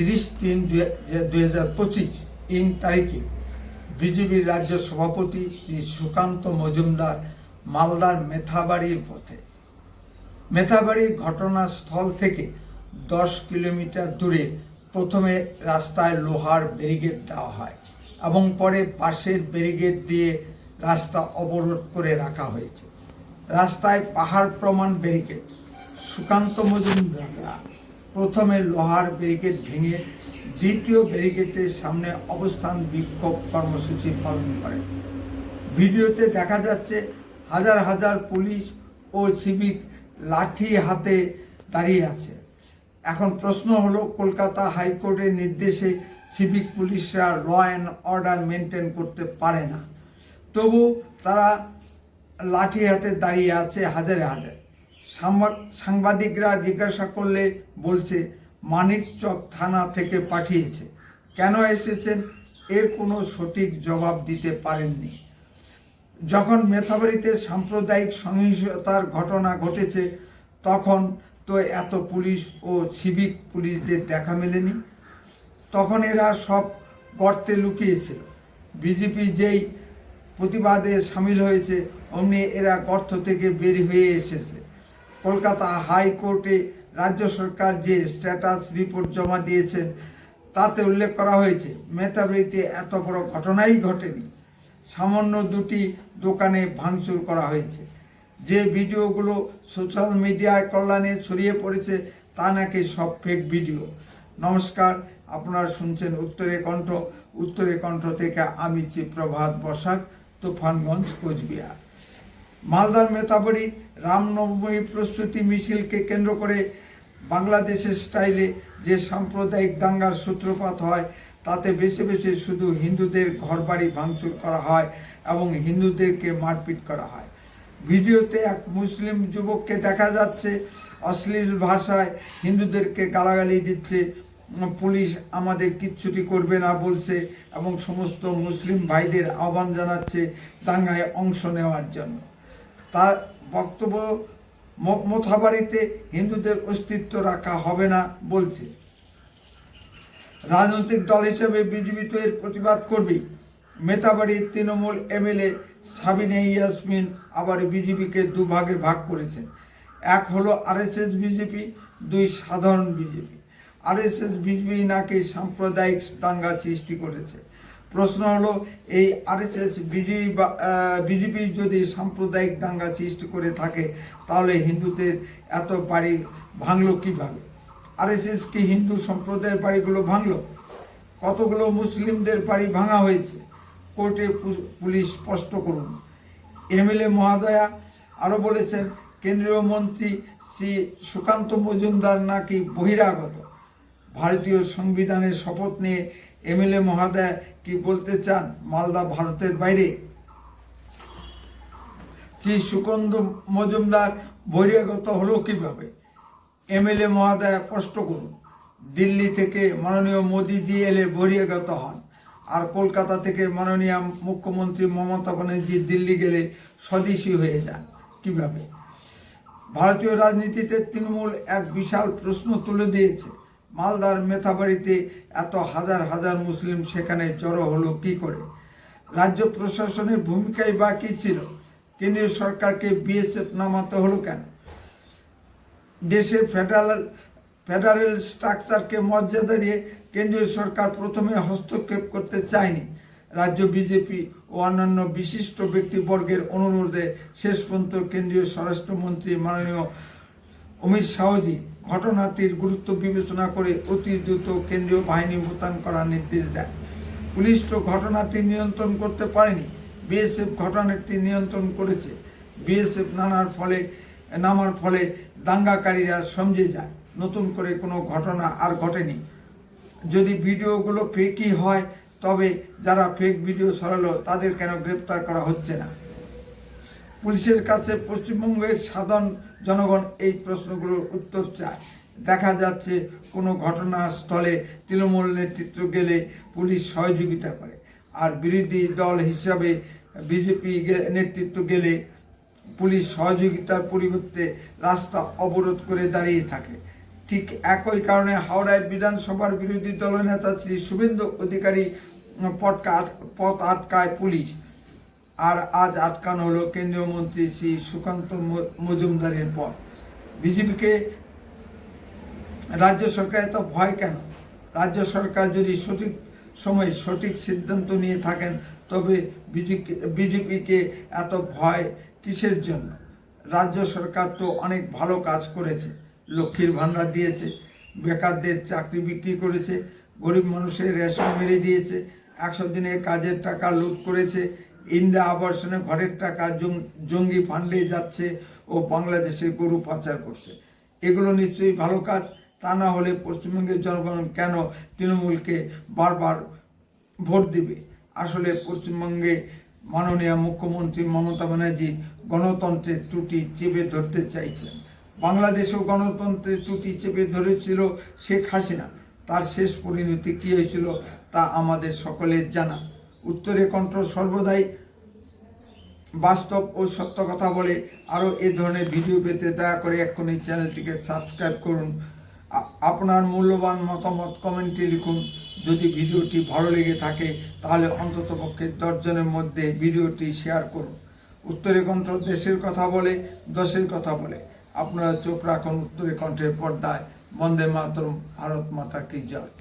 30/3/2025 তারিখে বিজেপির রাজ্য সভাপতি শ্রী সুকান্ত মজুমদার মালদার মেথাবাড়ির পথে মেথাবাড়ির ঘটনাস্থল থেকে 10 কিলোমিটার দূরে প্রথমে রাস্তায় লোহার ব্যারিকেড দেওয়া হয় এবং পরে বাঁশের ব্যারিকেড দিয়ে রাস্তা অবরোধ করে রাখা হয়েছে। রাস্তায় পাহাড় প্রমাণ ব্যারিকেড। সুকান্ত মজুমদাররা প্রথমে লোহার ব্যারিকেড ভেঙে দ্বিতীয় ব্যারিকেডের সামনে অবস্থান বিক্ষোভ কর্মসূচি পালন করেন। ভিডিওতে দেখা যাচ্ছে হাজার হাজার পুলিশ ও সিভিক লাঠি হাতে দাঁড়িয়ে আছে। এখন প্রশ্ন হলো, কলকাতা হাইকোর্টের নির্দেশে সিভিক পুলিশরা ল অ্যান্ড অর্ডার মেনটেন করতে পারে না, তবু তারা লাঠি হাতে দাঁড়িয়ে আছে হাজারে হাজার। সাংবাদিকরা জিজ্ঞাসা করলে বলছে মানিকচক থানা থেকে পাঠিয়েছে, কেন এসেছেন এর কোনো সঠিক জবাব দিতে পারেননি। যখন মেথাবাড়িতে সাম্প্রদায়িক সহিংসতার ঘটনা ঘটেছে তখন তো এত পুলিশ ও সিভিক পুলিশদের দেখা মেলেনি, তখন এরা সব গর্তে লুকিয়েছিল। বিজেপি যেই প্রতিবাদে সামিল হয়েছে অমনি এরা গর্ত থেকে বের হয়ে এসেছে। কলকাতা হাইকোর্টে রাজ্য সরকার যে স্ট্যাটাস রিপোর্ট জমা দিয়েছেন তাতে উল্লেখ করা হয়েছে মেথাবাড়িতে এত বড় ঘটনাই ঘটেনি, সামান্য দুটি দোকানে ভাঙচুর করা হয়েছে। যে ভিডিওগুলো সোশ্যাল মিডিয়ায় কল্যাণে ছড়িয়ে পড়েছে তা নাকি সব ফেক ভিডিও। নমস্কার, আপনারা শুনছেন উত্তরে কণ্ঠ থেকে আমি প্রভাত বসাক, তুফানগঞ্জ, কোচবিহার। মালদার মেথাবাড়ি রামনবমী প্রস্তুতি মিছিলকে কেন্দ্র করে বাংলাদেশের স্টাইলে যে সাম্প্রদায়িক দাঙ্গার সূত্রপাত হয় তাতে বেছে বেছে শুধু হিন্দুদের ঘরবাড়ি ভাঙচুর করা হয় এবং হিন্দুদেরকে মারপিট করা হয়। ভিডিওতে এক মুসলিম যুবককে দেখা যাচ্ছে অশ্লীল ভাষায় হিন্দুদেরকে গালাগালি দিচ্ছে, পুলিশ আমাদের কিচ্ছুটি করবে না বলছে এবং সমস্ত মুসলিম ভাইদের আহ্বান জানাচ্ছে দাঙ্গায় অংশ নেওয়ার জন্য। তার বক্তব্য মেথাবাড়িতে হিন্দুদের অস্তিত্ব রাখা হবে না বলছে। রাজনৈতিক দল হিসেবে বিজেপি তো এর প্রতিবাদ করবে। মেথাবাড়ির তৃণমূল এমএলএ সাবিনা ইয়াসমিন আবার বিজেপিকে দুভাগে ভাগ করেছেন। এক হলো আরএসএস বিজেপি, দুই সাধারণ বিজেপি। আরএসএস বিজেপি নাকি সাম্প্রদায়িক দাঙ্গা সৃষ্টি করেছে। প্রশ্ন হলো, এই আরএসএস বিজেপি যদি সাম্প্রদায়িক দাঙ্গা সৃষ্টি করে থাকে তাহলে হিন্দুদের এত বাড়ি ভাঙলো কিভাবে? আরএসএস কি হিন্দু সম্প্রদায়ের বাড়িগুলো ভাঙলো? কতগুলো মুসলিমদের বাড়ি ভাঙা হয়েছে? কোর্টে পুলিশ স্পষ্ট করুন। এমএলএ মহোদয়া আরও বলেছেন কেন্দ্রীয় মন্ত্রী শ্রী সুকান্ত মজুমদার নাকি বহিরাগত। ভারতীয় সংবিধানের শপথ নিয়ে এমএলএ মহোদয়া কি বলতে চান মালদা ভারতের বাইরে? শ্রী সুকান্ত মজুমদার বহিরাগত হলো কিভাবে? এমএলএ মহোদয়া স্পষ্ট করুন। দিল্লি থেকে মাননীয় মোদীজি এলে বহিরাগত হন, আর কলকাতা থেকে মাননীয় মুখ্যমন্ত্রী মমতা ব্যানার্জি দিল্লি গেলে স্বদেশী হয়ে যান কিভাবে? ভারতীয় রাজনীতিতে তৃণমূল এক বিশাল প্রশ্ন তুলে দিয়েছে। মালদার মেথাবাড়িতে এত হাজার হাজার মুসলিম সেখানে জড়ো হলো কি করে? রাজ্য প্রশাসনের ভূমিকাই বা কী ছিল? কেন্দ্রীয় সরকারকে বিএসএফ নামাতে হলো কেন? দেশের ফেডারেল স্ট্রাকচারকে মর্যাদা দিয়ে কেন্দ্রীয় সরকার প্রথমে হস্তক্ষেপ করতে চায়নি। রাজ্য বিজেপি ও অন্যান্য বিশিষ্ট ব্যক্তিবর্গের অনুরোধে শেষ পর্যন্ত কেন্দ্রীয় স্বরাষ্ট্রমন্ত্রী মাননীয় অমিত শাহজি ঘটনাটির গুরুত্ব বিবেচনা করে অতি দ্রুত কেন্দ্রীয় বাহিনী মোতায়েন করার নির্দেশ দেন। পুলিশ তো ঘটনাটি নিয়ন্ত্রণ করতে পারেনি, বিএসএফ ঘটনাটি নিয়ন্ত্রণ করেছে। বিএসএফ নামার ফলে দাঙ্গাকারীরা সমঝে যায় নতুন করে কোনো ঘটনা আর ঘটেনি। যদি ভিডিওগুলো ফেকই হয় তবে যারা ফেক ভিডিও ছড়ালো তাদের কেন গ্রেপ্তার করা হচ্ছে না? পুলিশের কাছে পশ্চিমবঙ্গের সাধারণ জনগণ এই প্রশ্নগুলোর উত্তর চায়। দেখা যাচ্ছে কোনো ঘটনাস্থলে তৃণমূল নেতৃত্ব গেলে পুলিশ সহযোগিতা করে, আর বিরোধী দল হিসাবে বিজেপি নেতৃত্ব গেলে পুলিশ সহযোগিতার পরিবর্তে রাস্তা অবরোধ করে দাঁড়িয়ে থাকে। ঠিক একই কারণে হাওড়ায় বিধানসভার বিরোধী দলনেতা শ্রী শুভেন্দু অধিকারী পথ আটকায় পুলিশ। আর আজ আটকানো হলো কেন্দ্রীয় মন্ত্রী শ্রী সুকান্ত মজুমদারের পথ। বিজেপিকে রাজ্য সরকার এত ভয় কেন? রাজ্য সরকার যদি সঠিক সময়ে সঠিক সিদ্ধান্ত নিয়ে থাকেন তবে বিজেপিকে এত ভয় কিসের জন্য? রাজ্য সরকার তো অনেক ভালো কাজ করেছে, লক্ষ্মীর ভাণ্ডার দিয়েছে, বেকারদের চাকরি বিক্রি করেছে, গরিব মানুষের রেশন মেরে দিয়েছে, 100 দিনের কাজের টাকা লুট করেছে, ইন্দিরা আবাসনে ঘরের টাকা জঙ্গি ফান্ডে যাচ্ছে ও বাংলাদেশে গরু পাচার করছে। এগুলো নিশ্চয়ই ভালো কাজ। তা না হলে পশ্চিমবঙ্গের জনগণ কেন তৃণমূলকে বারবার ভোট দিবে? আসলে পশ্চিমবঙ্গে মাননীয় মুখ্যমন্ত্রী মমতা ব্যানার্জি গণতন্ত্রের ত্রুটি চেপে ধরতে চাইছেন। বাংলাদেশেও গণতন্ত্রের ত্রুটি চেপে ধরেছিল শেখ হাসিনা। তার শেষ পরিণতি কী হয়েছিল তা আমাদের সকলের জানা। উত্তরে কণ্ঠ সর্বদাই বাস্তব ও সত্য কথা বলে। আরও এ ধরনের ভিডিও পেতে দয়া করে এক্ষুনি চ্যানেলটিকে সাবস্ক্রাইব করুন। আপনার মূল্যবান মতামত কমেন্টে লিখুন। যদি ভিডিওটি ভালো লেগে থাকে তাহলে অন্ততপক্ষে 10 জনের মধ্যে ভিডিওটি শেয়ার করুন। উত্তরে কণ্ঠ দেশের কথা বলে, দশের কথা বলে। আপনারা চোখ রাখুন উত্তরে কণ্ঠের পর্দায়। বন্দে মাতরম, ভারত মাতা কি জয়।